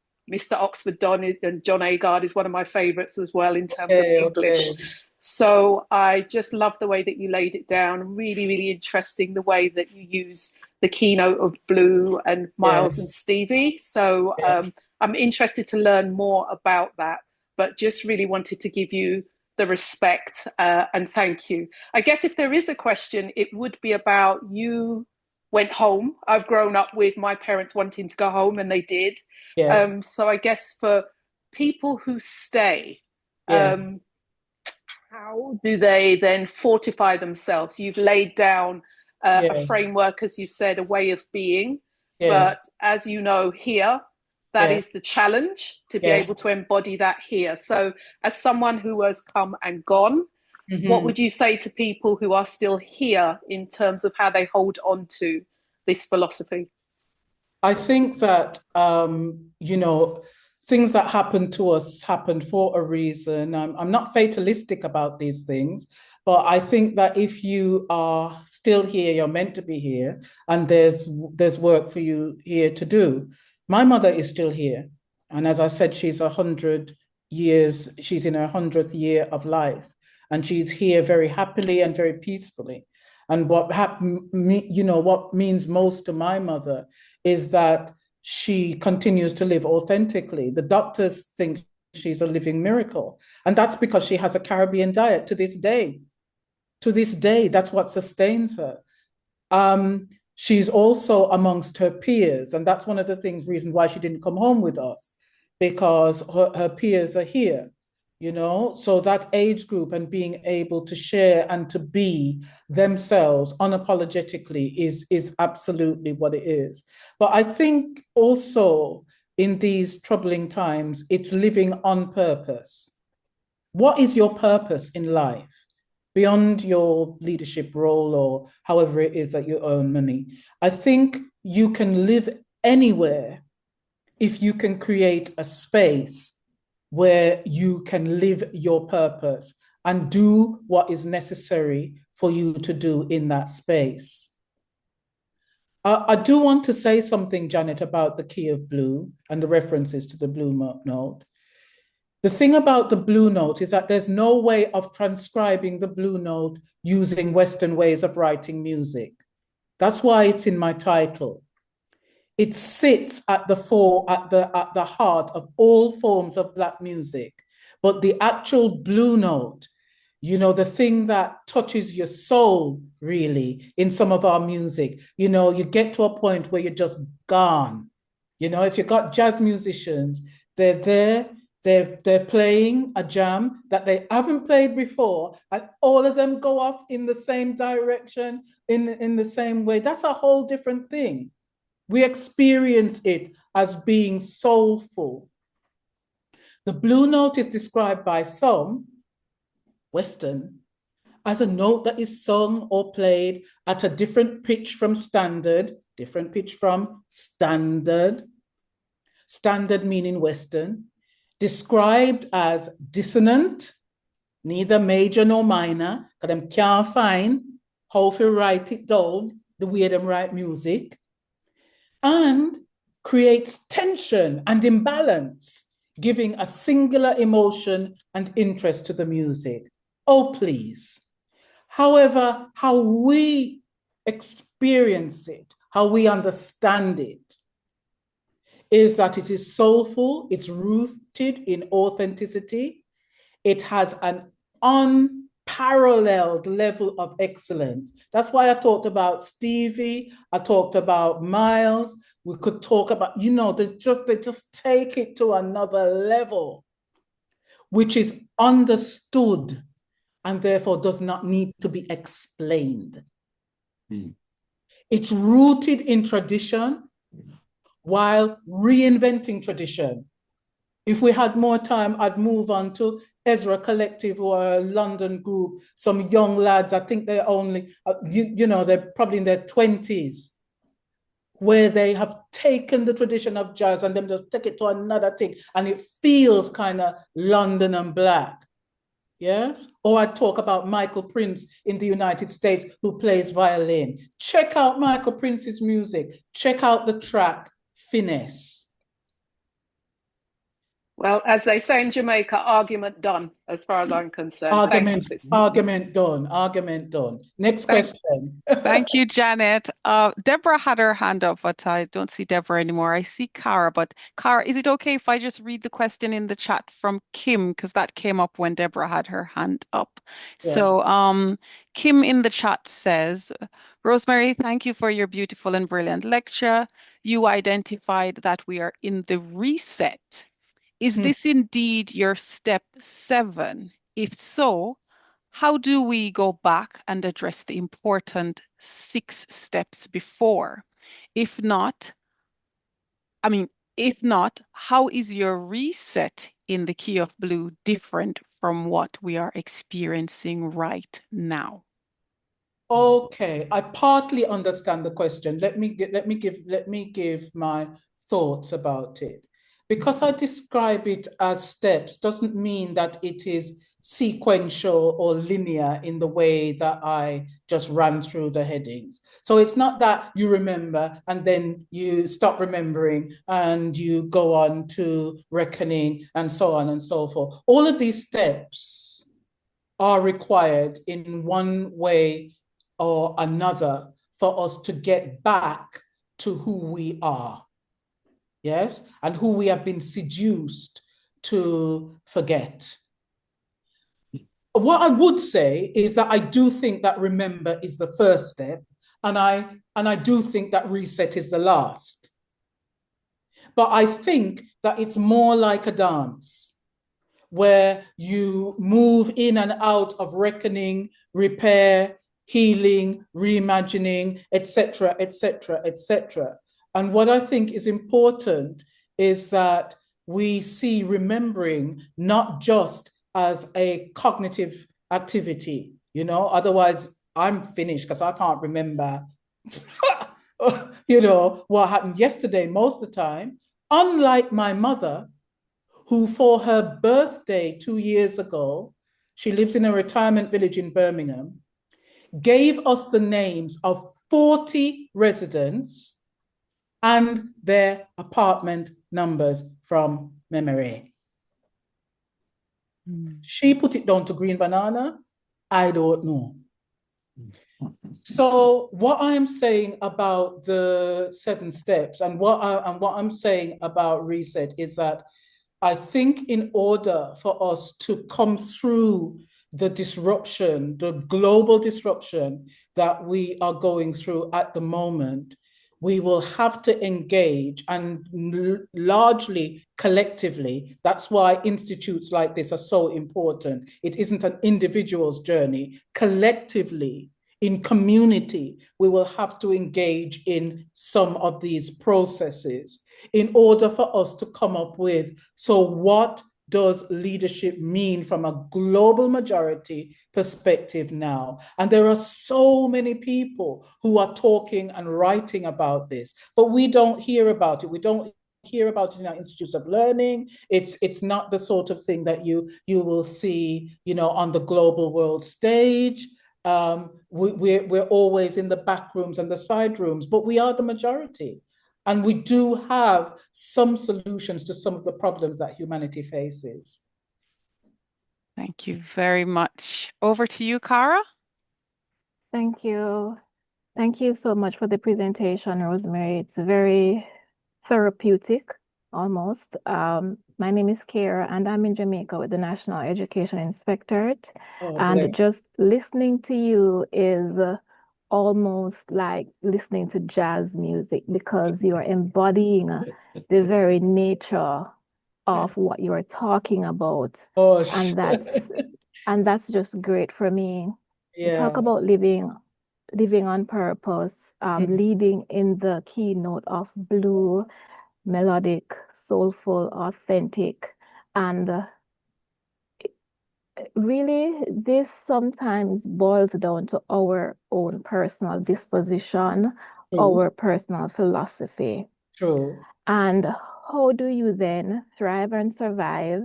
Oxford Don and John Agard is one of my favorites as well in terms of Okay, English. okay. So I just love the way that you laid it down. Really, really interesting the way that you use the keynote of Blue and Miles and Yes, Stevie. So yes. I'm interested to learn more about that, but just really wanted to give you the respect and thank you. I guess if there is a question, it would be about you went home. I've grown up with my parents wanting to go home, and they did. Yes, So I guess for people who stay, yes, how do they then fortify themselves? You've laid down a yes, framework, as you said, a way of being. yes, But as you know, here, that yes, is the challenge to be able yes. to embody that here. So, as someone who has come and gone, what Mhm. would you say to people who are still here in terms of how they hold on to this philosophy? I think that things that happen to us happen for a reason. I'm not fatalistic about these things, but I think that if you are still here, you're meant to be here, and there's work for you here to do. My mother is still here, and as I said, she's 100 years. She's in her 100th year of life, and she's here very happily and very peacefully. And what means most to my mother is that she continues to live authentically. The doctors think she's a living miracle. And that's because she has a Caribbean diet to this day. To this day, that's what sustains her. She's also amongst her peers. And that's one of the reasons why she didn't come home with us, because her peers are here, So that age group and being able to share and to be themselves unapologetically is absolutely what it is. But I think also in these troubling times, it's living on purpose. What is your purpose in life beyond your leadership role or however it is that you earn money? I think you can live anywhere if you can create a space where you can live your purpose and do what is necessary for you to do in that space. I do want to say something, Janet, about the key of blue and the references to the blue note. The thing about the blue note is that there's no way of transcribing the blue note using Western ways of writing music. That's why it's in my title. It sits at the heart of all forms of Black music. But the actual blue note, the thing that touches your soul really in some of our music, you get to a point where you're just gone. If you've got jazz musicians, they're there, they're playing a jam that they haven't played before, and all of them go off in the same direction, in the same way. That's a whole different thing. We experience it as being soulful. The blue note is described by some, Western, as a note that is sung or played at a different pitch from standard, standard meaning Western, described as dissonant, neither major nor minor, because them can't find how to write it down the way them write music, and creates tension and imbalance, giving a singular emotion and interest to the music. Oh, please. However, how we experience it, how we understand it, is that it is soulful, it's rooted in authenticity, it has an unparalleled level of excellence. That's why I talked about Stevie, I talked about Miles, we could talk about, they just take it to another level. which is understood and therefore does not need to be explained. It's rooted in tradition while reinventing tradition. If we had more time, I'd move on to Ezra Collective, or a London group, some young lads. I think they're only, they're probably in their 20s, where they have taken the tradition of jazz and then just take it to another thing. And it feels kind of London and Black. Yes. Or I talk about Michael Prince in the United States, who plays violin. Check out Michael Prince's music. Check out the track Finesse. Well, as they say in Jamaica, argument done, as far as I'm concerned. Argument, Thank you, argument done, argument done. Next question. Thank you, Janet. Deborah had her hand up, but I don't see Deborah anymore. I see Cara, but Cara, is it okay if I just read the question in the chat from Kim? Because that came up when Deborah had her hand up. Yeah. So Kim in the chat says, Rosemary, thank you for your beautiful and brilliant lecture. You identified that we are in the reset. Is this indeed your step 7? If so, how do we go back and address the important 6 steps before? If not, how is your reset in the key of blue different from what we are experiencing right now? Okay, I partly understand the question. Let me give my thoughts about it. Because I describe it as steps doesn't mean that it is sequential or linear in the way that I just ran through the headings. So it's not that you remember and then you stop remembering and you go on to reckoning and so on and so forth. All of these steps are required in one way or another for us to get back to who we are. Yes, and who we have been seduced to forget. What I would say is that I do think that remember is the first step, and I do think that reset is the last. But I think that it's more like a dance where you move in and out of reckoning, repair, healing, reimagining, etc., etc., etc. And what I think is important is that we see remembering not just as a cognitive activity, otherwise I'm finished because I can't remember, what happened yesterday most of the time. Unlike my mother, who for her birthday 2 years ago, she lives in a retirement village in Birmingham, gave us the names of 40 residents and their apartment numbers from memory. She put it down to green banana. I don't know. So what I'm saying about the 7 steps and what I'm saying about reset is that I think in order for us to come through the disruption, the global disruption that we are going through at the moment, we will have to engage, and largely collectively. That's why institutes like this are so important. It isn't an individual's journey. Collectively, in community, we will have to engage in some of these processes in order for us to come up with, so what does leadership mean from a global majority perspective now? And there are so many people who are talking and writing about this, but we don't hear about it. We don't hear about it in our institutes of learning. It's not the sort of thing that you will see, on the global world stage. We're always in the back rooms and the side rooms, but we are the majority. And we do have some solutions to some of the problems that humanity faces. Thank you very much. Over to you, Cara. Thank you. Thank you so much for the presentation, Rosemary. It's very therapeutic, almost. My name is Kara, and I'm in Jamaica with the National Education Inspectorate. And just listening to you is almost like listening to jazz music, because you're embodying the very nature of what you're talking about. Oh, And that's just great for me. You talk yeah. about living on purpose, leading in the keynote of blue, melodic, soulful, authentic. And really, this sometimes boils down to our own personal disposition, True, our personal philosophy. true. And how do you then thrive and survive,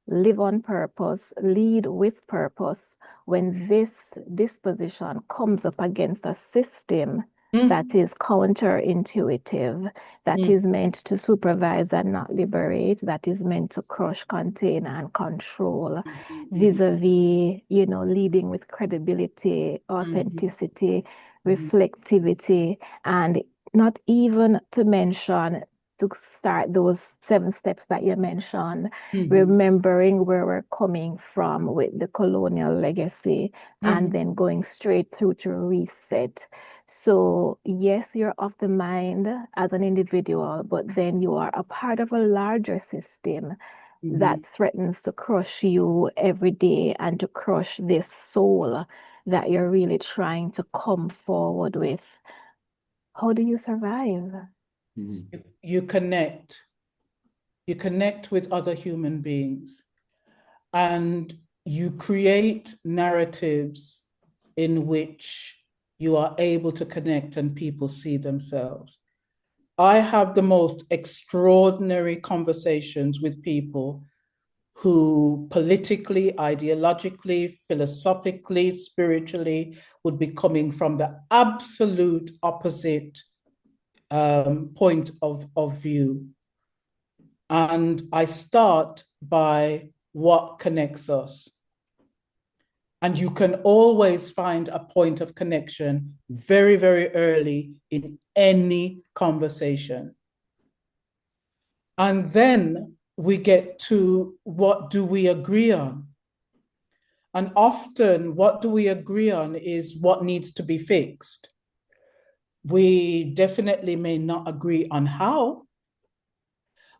live on purpose, lead with purpose when this disposition comes up against a system that Mm, is counterintuitive, that is meant to supervise and not liberate, that is meant to crush, contain, and control, vis-a-vis, leading with credibility, authenticity, reflectivity, and not even to mention to start those 7 steps that you mentioned, remembering where we're coming from with the colonial legacy, and then going straight through to reset. So, yes, you're of the mind as an individual, but then you are a part of a larger system that threatens to crush you every day and to crush this soul that you're really trying to come forward with. How do you survive? You connect. You connect with other human beings, and you create narratives in which you are able to connect and people see themselves. I have the most extraordinary conversations with people who politically, ideologically, philosophically, spiritually would be coming from the absolute opposite point of view. And I start by what connects us. And you can always find a point of connection very, very early in any conversation. And then we get to what do we agree on? And often what do we agree on is what needs to be fixed. We definitely may not agree on how,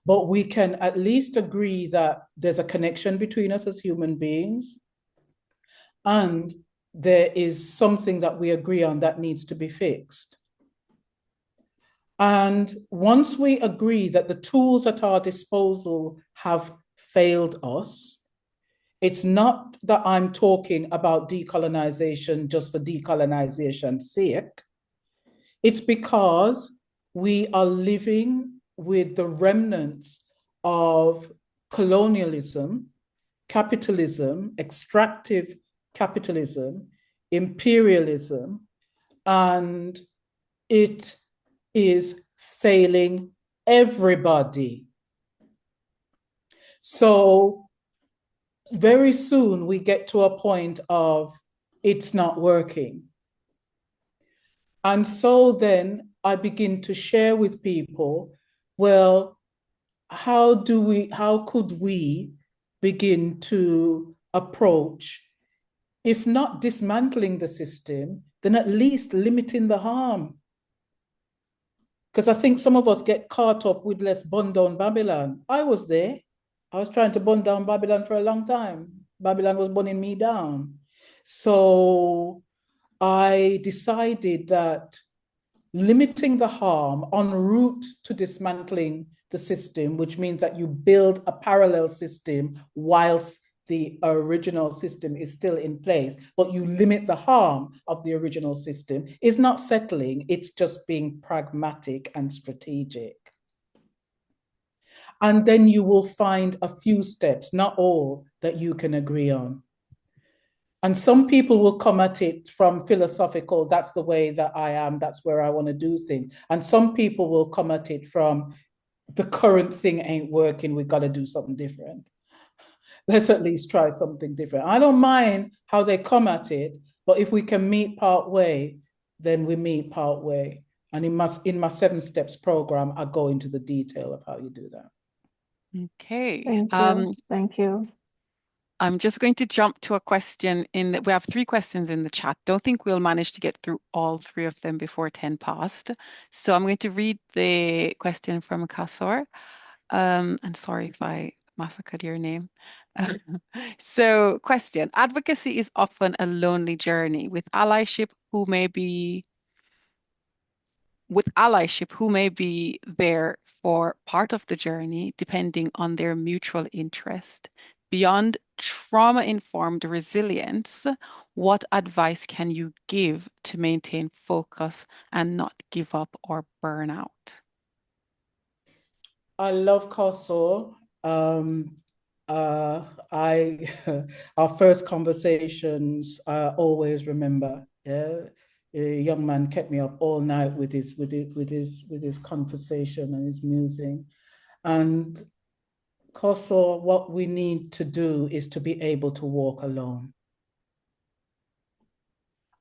but we can at least agree that there's a connection between us as human beings, and there is something that we agree on that needs to be fixed. And once we agree that the tools at our disposal have failed us, it's not that I'm talking about decolonization just for decolonization's sake. It's because we are living with the remnants of colonialism, capitalism, extractive capitalism, imperialism, and it is failing everybody. So very soon we get to a point of it's not working. And so then I begin to share with people, well, how could we begin to approach, if not dismantling the system, then at least limiting the harm? Because I think some of us get caught up with let's burn down Babylon. I was there. I was trying to burn down Babylon for a long time. Babylon was burning me down. So I decided that limiting the harm en route to dismantling the system, which means that you build a parallel system whilst the original system is still in place, but you limit the harm of the original system, is not settling. It's just being pragmatic and strategic. And then you will find a few steps, not all, that you can agree on. And some people will come at it from philosophical, that's the way that I am, that's where I want to do things. And some people will come at it from the current thing ain't working, we got to do something different. Let's at least try something different. I don't mind how they come at it, but if we can meet part way, then we meet part way. And in my 7 steps program, I go into the detail of how you do that. Okay. Thank you. Thank you. I'm just going to jump to a question we have 3 questions in the chat. Don't think we'll manage to get through all 3 of them before 10 past. So I'm going to read the question from Kasor. And sorry if I massacred your name. So, question. Advocacy is often a lonely journey who may be there for part of the journey, depending on their mutual interest. Beyond trauma-informed resilience, what advice can you give to maintain focus and not give up or burn out? I love Koso. I our first conversations I always remember. Yeah, a young man kept me up all night with his conversation and his musing. And Koso, what we need to do is to be able to walk alone.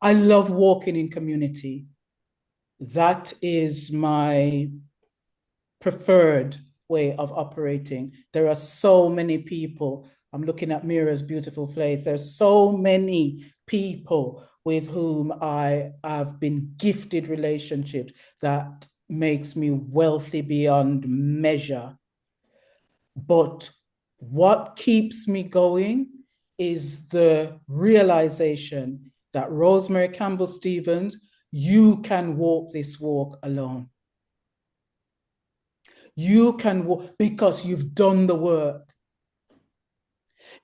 I love walking in community. That is my preferred way of operating. There are so many people. I'm looking at Mira's beautiful face. There's so many people with whom I have been gifted relationships that makes me wealthy beyond measure. But what keeps me going is the realization that Rosemary Campbell-Stephens, you can walk this walk alone. You can walk because you've done the work.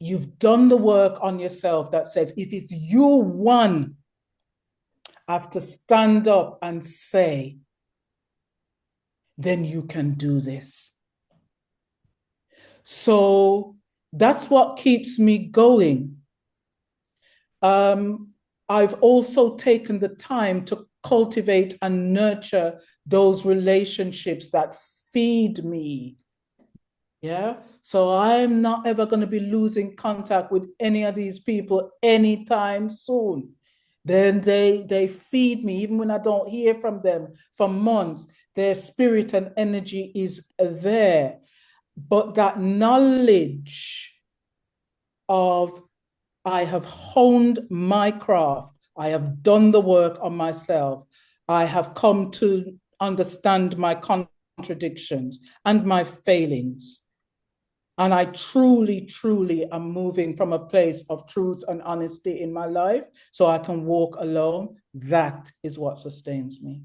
You've done the work on yourself that says, if it's you one, I have to stand up and say, then you can do this. So that's what keeps me going. I've also taken the time to cultivate and nurture those relationships that feed me. Yeah. So I'm not ever going to be losing contact with any of these people anytime soon. Then they feed me, even when I don't hear from them for months. Their spirit and energy is there. But that knowledge of I have honed my craft, I have done the work on myself, I have come to understand my contradictions and my failings. And I truly, truly am moving from a place of truth and honesty in my life so I can walk alone. That is what sustains me.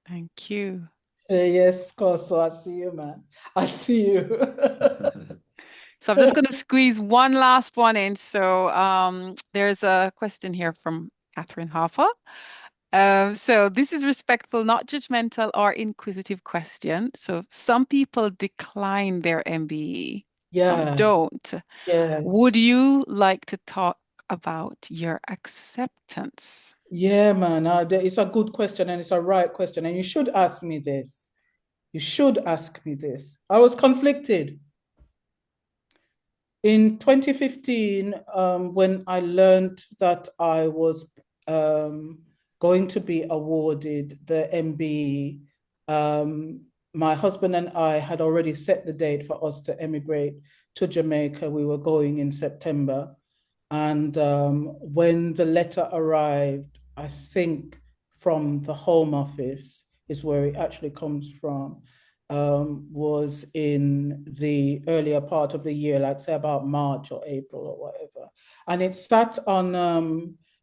Thank you. Yes, Koso, I see you, man. I see you. So I'm just going to squeeze one last one in. So there's a question here from Catherine Hoffa. So this is respectful, not judgmental or inquisitive question. So some people decline their MBE, some Yeah. don't. Yes. Would you like to talk about your acceptance? Yeah, man. It's a good question and it's a right question. And you should ask me this. You should ask me this. I was conflicted. In 2015, when I learned that I was going to be awarded the MBE, my husband and I had already set the date for us to emigrate to Jamaica. We were going in September. And when the letter arrived, I think from the Home Office is where it actually comes from, was in the earlier part of the year, like say about March or April or whatever. And it sat on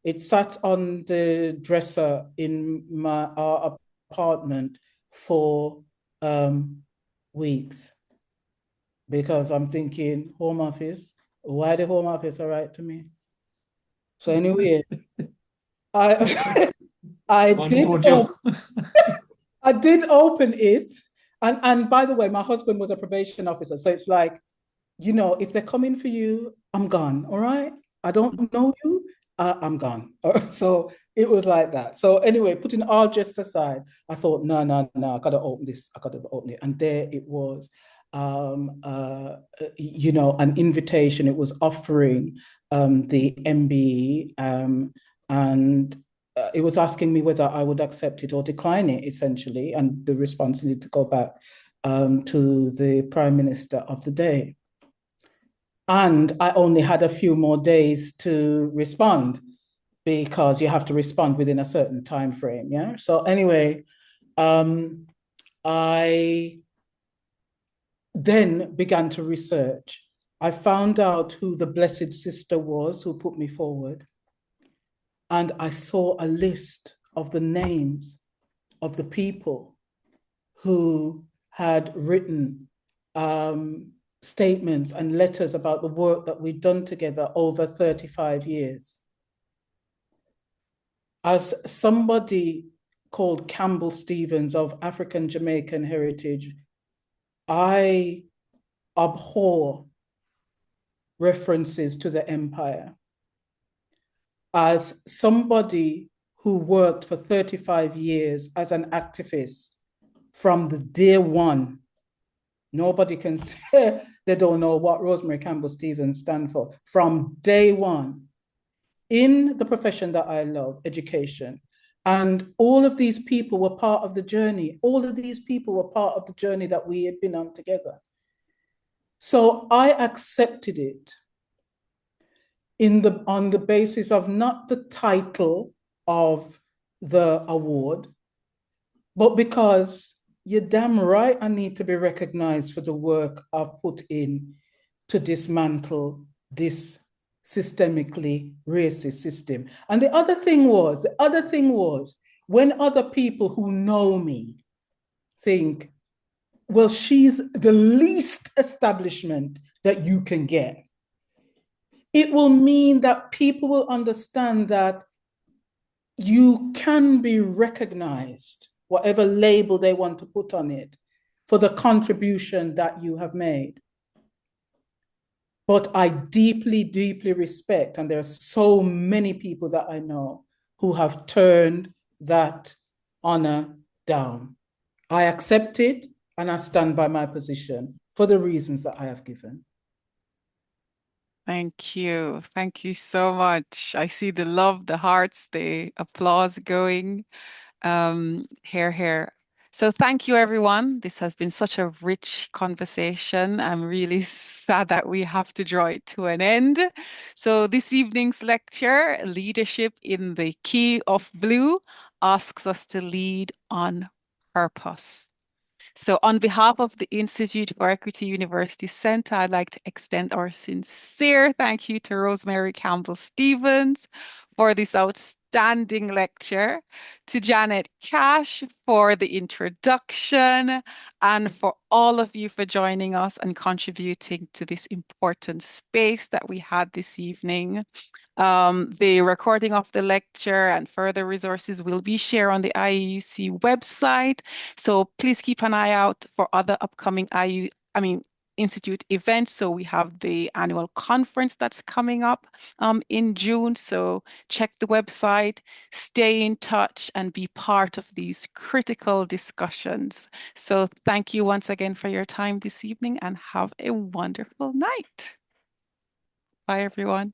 the dresser in our apartment for weeks. Because I'm thinking, Home Office, why the Home Office all right to me? So anyway, I I did I did open it, and by the way, my husband was a probation officer, so it's like, if they're coming for you, I'm gone. All right, I don't know you, I'm gone. So it was like that. So anyway, putting all jest aside, I thought, no, I gotta open this. I gotta open it, and there it was. An invitation. It was offering the MBE, and it was asking me whether I would accept it or decline it, essentially. And the response needed to go back to the Prime Minister of the day. And I only had a few more days to respond because you have to respond within a certain time frame. Yeah. So anyway, I then began to research. I found out who the Blessed Sister was who put me forward. And I saw a list of the names of the people who had written statements and letters about the work that we'd done together over 35 years. As somebody called Campbell-Stephens of African Jamaican heritage, I abhor references to the empire. As somebody who worked for 35 years as an activist from the day one, nobody can say they don't know what Rosemary Campbell-Stephens stand for. From day one, in the profession that I love, education, and all of these people were part of the journey. All of these people were part of the journey that we had been on together. So I accepted it on the basis of not the title of the award, but because you're damn right I need to be recognized for the work I've put in to dismantle this systemically racist system. And the other thing was, when other people who know me think, well, she's the least establishment that you can get, it will mean that people will understand that you can be recognized, whatever label they want to put on it, for the contribution that you have made. But I deeply, deeply respect, and there are so many people that I know who have turned that honor down. I accept it and I stand by my position for the reasons that I have given. Thank you. Thank you so much. I see the love, the hearts, the applause going. Here. So thank you, everyone. This has been such a rich conversation. I'm really sad that we have to draw it to an end. So this evening's lecture, Leadership in the Key of Blue, asks us to lead on purpose. So on behalf of the Institute for Equity University Centre, I'd like to extend our sincere thank you to Rosemary Campbell-Stephens for this outstanding lecture, to Janet Cash for the introduction, and for all of you for joining us and contributing to this important space that we had this evening. The recording of the lecture and further resources will be shared on the IUC website. So please keep an eye out for other upcoming Institute events. So we have the annual conference that's coming up in June. So check the website, stay in touch, and be part of these critical discussions. So thank you once again for your time this evening and have a wonderful night. Bye, everyone.